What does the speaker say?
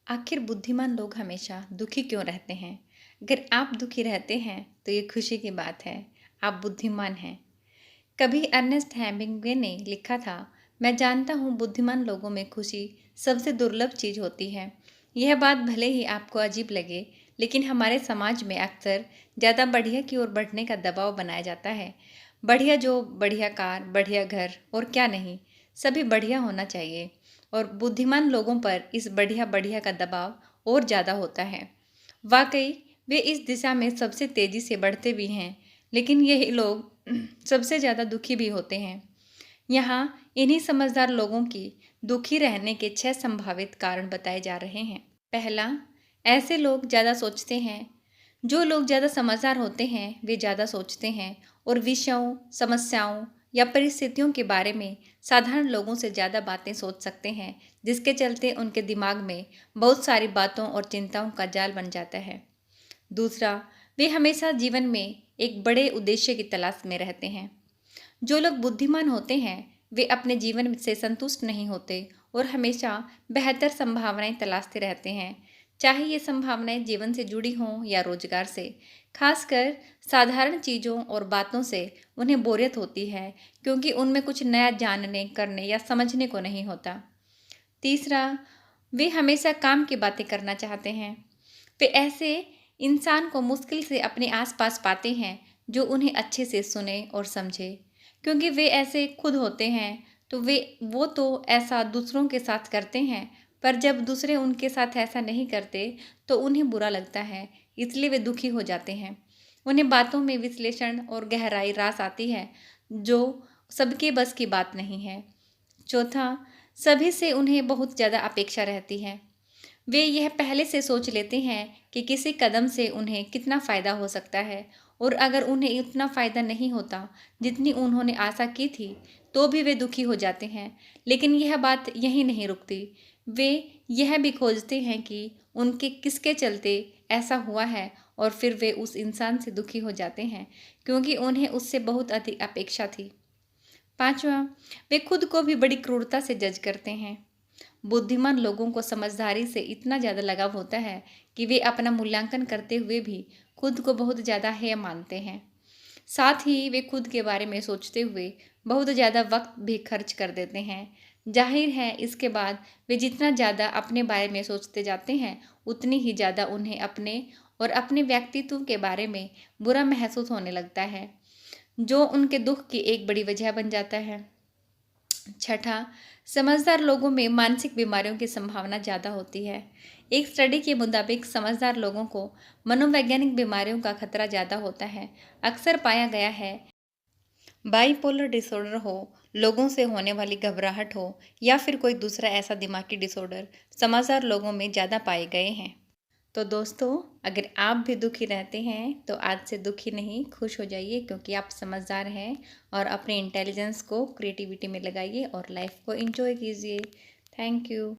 आखिर बुद्धिमान लोग हमेशा दुखी क्यों रहते हैं? अगर आप दुखी रहते हैं तो ये खुशी की बात है, आप बुद्धिमान हैं। कभी अर्नेस्ट हेमिंग्वे ने लिखा था, मैं जानता हूँ बुद्धिमान लोगों में खुशी सबसे दुर्लभ चीज़ होती है। यह बात भले ही आपको अजीब लगे, लेकिन हमारे समाज में अक्सर ज़्यादा बढ़िया की ओर बढ़ने का दबाव बनाया जाता है। बढ़िया जो बढ़िया कार, बढ़िया घर और क्या नहीं, सभी बढ़िया होना चाहिए। और बुद्धिमान लोगों पर इस बढ़िया बढ़िया का दबाव और ज़्यादा होता है। वाकई वे इस दिशा में सबसे तेज़ी से बढ़ते भी हैं, लेकिन यही लोग सबसे ज़्यादा दुखी भी होते हैं। यहाँ इन्हीं समझदार लोगों की दुखी रहने के 6 संभावित कारण बताए जा रहे हैं। पहला, ऐसे लोग ज़्यादा सोचते हैं। जो लोग ज़्यादा समझदार होते हैं वे ज़्यादा सोचते हैं और विषयों, समस्याओं या परिस्थितियों के बारे में साधारण लोगों से ज़्यादा बातें सोच सकते हैं, जिसके चलते उनके दिमाग में बहुत सारी बातों और चिंताओं का जाल बन जाता है। दूसरा, वे हमेशा जीवन में एक बड़े उद्देश्य की तलाश में रहते हैं। जो लोग बुद्धिमान होते हैं वे अपने जीवन से संतुष्ट नहीं होते और हमेशा बेहतर संभावनाएं तलाशते रहते हैं, चाहे ये संभावनाएं जीवन से जुड़ी हों या रोजगार से। खासकर साधारण चीज़ों और बातों से उन्हें बोरियत होती है, क्योंकि उनमें कुछ नया जानने, करने या समझने को नहीं होता। तीसरा, वे हमेशा काम की बातें करना चाहते हैं। वे ऐसे इंसान को मुश्किल से अपने आसपास पाते हैं जो उन्हें अच्छे से सुने और समझे, क्योंकि वे ऐसे खुद होते हैं। तो वो तो ऐसा दूसरों के साथ करते हैं, पर जब दूसरे उनके साथ ऐसा नहीं करते तो उन्हें बुरा लगता है, इसलिए वे दुखी हो जाते हैं। उन्हें बातों में विश्लेषण और गहराई रास आती है, जो सबके बस की बात नहीं है। चौथा, सभी से उन्हें बहुत ज़्यादा अपेक्षा रहती है। वे यह पहले से सोच लेते हैं कि किसी कदम से उन्हें कितना फ़ायदा हो सकता है, और अगर उन्हें उतना फ़ायदा नहीं होता जितनी उन्होंने आशा की थी तो भी वे दुखी हो जाते हैं। लेकिन यह बात यहीं नहीं रुकती। वे यह भी खोजते हैं कि उनके किसके चलते ऐसा हुआ है, और फिर वे उस इंसान से दुखी हो जाते हैं क्योंकि उन्हें उससे बहुत अधिक अपेक्षा थी। पांचवा, वे खुद को भी बड़ी क्रूरता से जज करते हैं। बुद्धिमान लोगों को समझदारी से इतना ज़्यादा लगाव होता है कि वे अपना मूल्यांकन करते हुए भी खुद को बहुत ज़्यादा हेय मानते हैं। साथ ही वे खुद के बारे में सोचते हुए बहुत ज़्यादा वक्त भी खर्च कर देते हैं। जाहिर है, इसके बाद वे जितना ज़्यादा अपने बारे में सोचते जाते हैं उतनी ही ज़्यादा उन्हें अपने और अपने व्यक्तित्व के बारे में बुरा महसूस होने लगता है, जो उनके दुख की एक बड़ी वजह बन जाता है। छठा, समझदार लोगों में मानसिक बीमारियों की संभावना ज़्यादा होती है। एक स्टडी के मुताबिक समझदार लोगों को मनोवैज्ञानिक बीमारियों का खतरा ज़्यादा होता है। अक्सर पाया गया है, बाइपोलर डिसऑर्डर हो, लोगों से होने वाली घबराहट हो, या फिर कोई दूसरा ऐसा दिमागी डिसऑर्डर समझदार लोगों में ज़्यादा पाए गए हैं। तो दोस्तों, अगर आप भी दुखी रहते हैं तो आज से दुखी नहीं, खुश हो जाइए, क्योंकि आप समझदार हैं। और अपने इंटेलिजेंस को क्रिएटिविटी में लगाइए और लाइफ को एंजॉय कीजिए। Thank you.